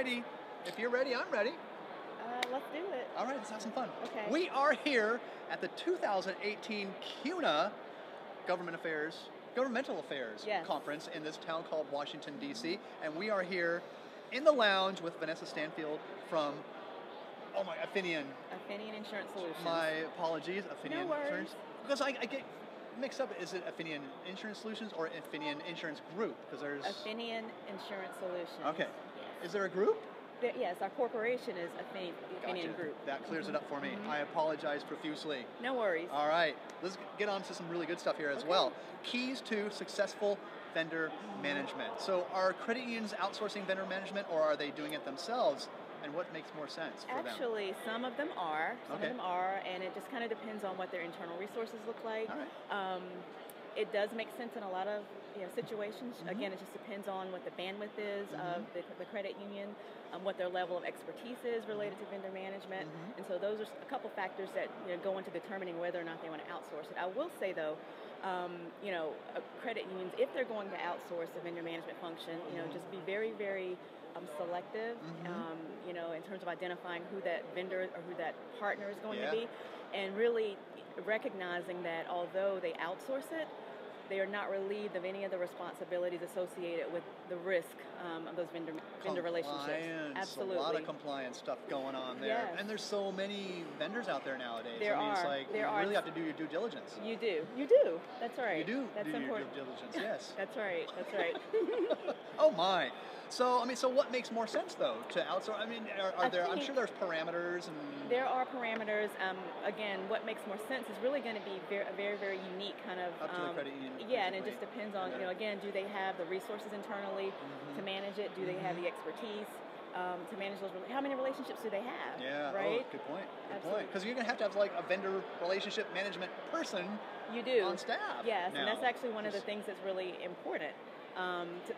righty. If you're ready, I'm ready. Let's do it. All right, let's have some fun. Okay. We are here at the 2018 CUNA Governmental Affairs Yes. Conference in this town called Washington, D.C. And we are here in the lounge with Vanessa Stanfield from, Affinion. Affinion Insurance Solutions. My apologies, Affinion No worries. Insurance. Because I get mixed up. Is it Affinion Insurance Solutions or Affinion Insurance Group? Because there's Affinion Insurance Solutions. Okay. Yes. Is there a group? Yes, our corporation is Affinion Gotcha. Group. That clears it up for me. I apologize profusely. No worries. All right, let's get on to some really good stuff here as well. Keys to successful vendor management. So are credit unions outsourcing vendor management, or are they doing it themselves? And what makes more sense for them? Actually, some of them are. Some Okay. of them are, and it just kind of depends on what their internal resources look like. All right. It does make sense in a lot of situations. Again, it just depends on what the bandwidth is of the credit union, what their level of expertise is related to vendor management, and so those are a couple factors that go into determining whether or not they want to outsource it. I will say though, credit unions, if they're going to outsource the vendor management function, just be very, very selective, in terms of identifying who that vendor or who that partner is going to be, and really recognizing that although they outsource it, they are not relieved of any of the responsibilities associated with the risk of those vendor relationships. Absolutely. A lot of compliance stuff going on there. Yes. And there's so many vendors out there nowadays. There It's are. like you really have to do your due diligence. You do. You do. That's right. You do That's do important. your due diligence, yes. That's right. That's right. Oh my. So, so what makes more sense though to outsource? I'm sure there's parameters and... There are parameters. Again, what makes more sense is really going to be a very, very unique kind of... Up to the credit union. Yeah, and it just depends on, again, do they have the resources internally to manage it? Do they have the expertise to manage those? How many relationships do they have? Yeah, right? Good point. Good Absolutely. point. Because you're going to have like a vendor relationship management person you do. on staff. Yes, now. And that's actually one of the things that's really important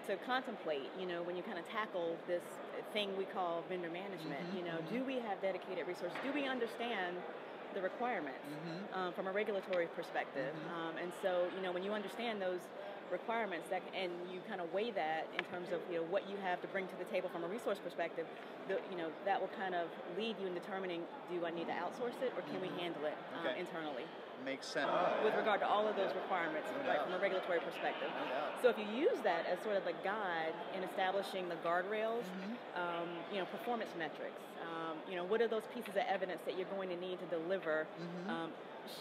to contemplate, when you kind of tackle this thing we call vendor management. Do we have dedicated resources? Do we understand the requirements from a regulatory perspective? And so, when you understand those requirements and you kind of weigh that in terms of what you have to bring to the table from a resource perspective, that will kind of lead you in determining, do I need to outsource it or can we handle it internally? Makes sense. With regard to all of those requirements, from a regulatory perspective. So if you use that as sort of a guide in establishing the guardrails, performance metrics, what are those pieces of evidence that you're going to need to deliver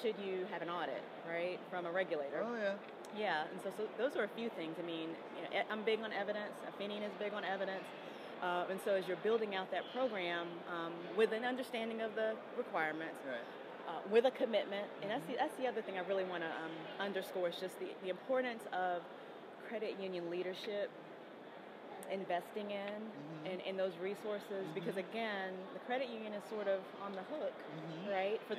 should you have an audit, right, from a regulator? Oh, yeah. Yeah, and so those are a few things. I'm big on evidence. Affinion is big on evidence. And so as you're building out that program with an understanding of the requirements, with a commitment, and that's the other thing I really want to underscore is just the importance of credit union leadership investing in those resources, because again, the credit union is sort of on the hook, right, for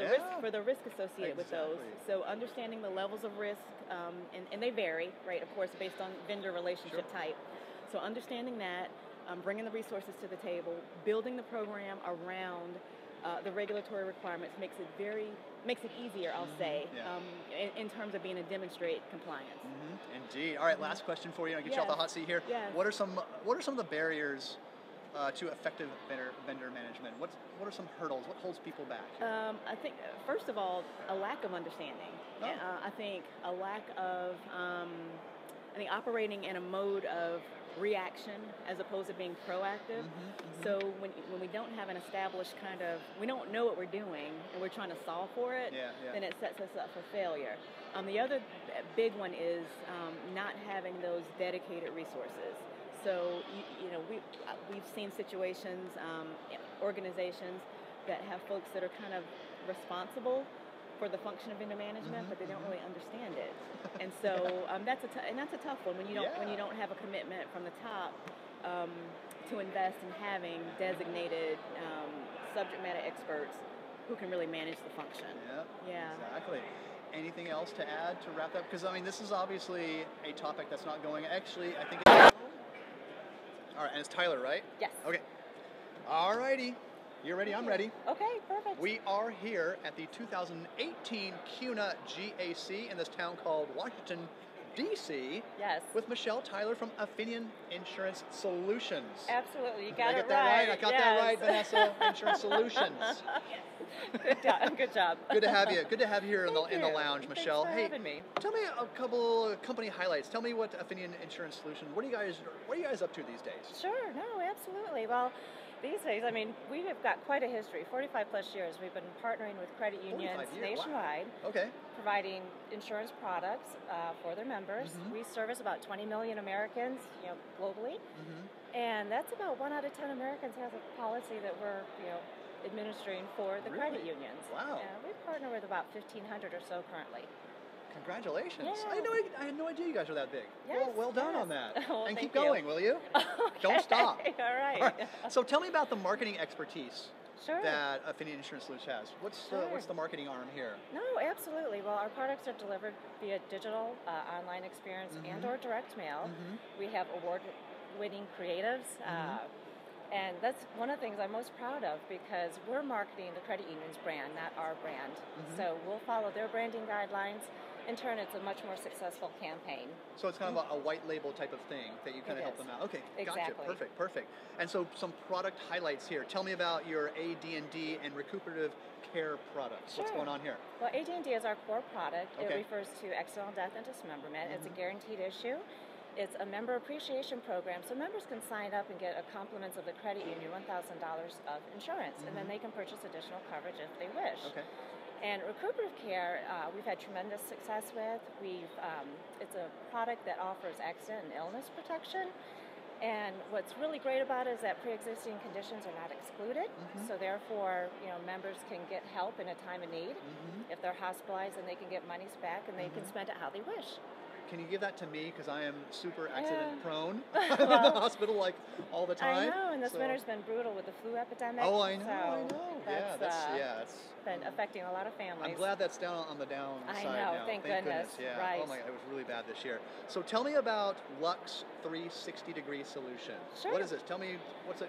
the risk associated with those. So understanding the levels of risk, and they vary, right, of course, based on vendor relationship type. So understanding that, bringing the resources to the table, building the program around the regulatory requirements makes it easier, I'll say, in terms of being able to demonstrate compliance. Indeed. All right, last question for you. I'll get you off the hot seat here. Yes. What are some of the barriers to effective vendor management? What are some hurdles? What holds people back? I think, first of all, a lack of understanding. I think a lack of operating in a mode of reaction as opposed to being proactive. So when we don't have an established we don't know what we're doing and we're trying to solve for it, then it sets us up for failure. The other big one is not having those dedicated resources. So we've seen situations, organizations that have folks that are kind of responsible for the function of vendor management, but they don't really understand it, and so that's a tough one when you don't have a commitment from the top to invest in having designated subject matter experts who can really manage the function. Yeah. Exactly. Anything else to add to wrap up? Because this is obviously a topic that's not going. Actually, I think. All right, and it's Tyler, right? Yes. Okay. All righty. You're ready, I'm ready. Okay, perfect. We are here at the 2018 CUNA GAC in this town called Washington, DC Yes. with Michelle Tyler from Affinion Insurance Solutions. Absolutely, you Did got I it get that right? I got that Yes. right, Vanessa. Insurance Solutions. Good job. Good to have you. Good to have you here in the lounge, Thanks Michelle. for having me. Tell me a couple company highlights. Tell me what Affinion Insurance Solutions. What are you guys up to these days? Sure. No, absolutely. Well, these days, I mean, we have got quite a history. 45 plus years. We've been partnering with credit unions nationwide, wow. Okay. providing insurance products for their members. Mm-hmm. We service about 20 million Americans, globally, and that's about 1 out of 10 Americans has a policy that we're, administering for the credit unions. Wow. We partner with about 1,500 or so currently. Congratulations. Yeah. I had no idea you guys were that big. Yes, well done on that. Well, and keep thank you. going, will you? Okay. Don't stop. All right. All right. So tell me about the marketing expertise Sure. that Affinion Insurance Solutions has. What's the marketing arm here? No, absolutely. Well, our products are delivered via digital, online experience, and or direct mail. We have award-winning creatives. And that's one of the things I'm most proud of because we're marketing the credit union's brand, not our brand. So we'll follow their branding guidelines. In turn, it's a much more successful campaign. So it's kind of a white label type of thing that you kind of help them out. Okay, exactly. Gotcha. Perfect. And so some product highlights here. Tell me about your AD&D and recuperative care products. Sure. What's going on here? Well, AD&D is our core product. Okay. It refers to accidental death and dismemberment. It's a guaranteed issue. It's a member appreciation program, so members can sign up and get a compliments of the credit union, $1,000 of insurance, and then they can purchase additional coverage if they wish. Okay. And recuperative care, we've had tremendous success with. It's a product that offers accident and illness protection. And what's really great about it is that pre-existing conditions are not excluded. So therefore, members can get help in a time of need. If they're hospitalized, then they can get monies back and they can spend it how they wish. Can you give that to me? Because I am super accident prone. I'm in the hospital all the time. I know, and this winter's been brutal with the flu epidemic. Oh, I know. That's been affecting a lot of families. I'm glad that's down on the downside I know, now. thank goodness. Yeah. Right. Oh my God, it was really bad this year. So tell me about Lux 360 degree solution. Sure. What is this? Tell me what's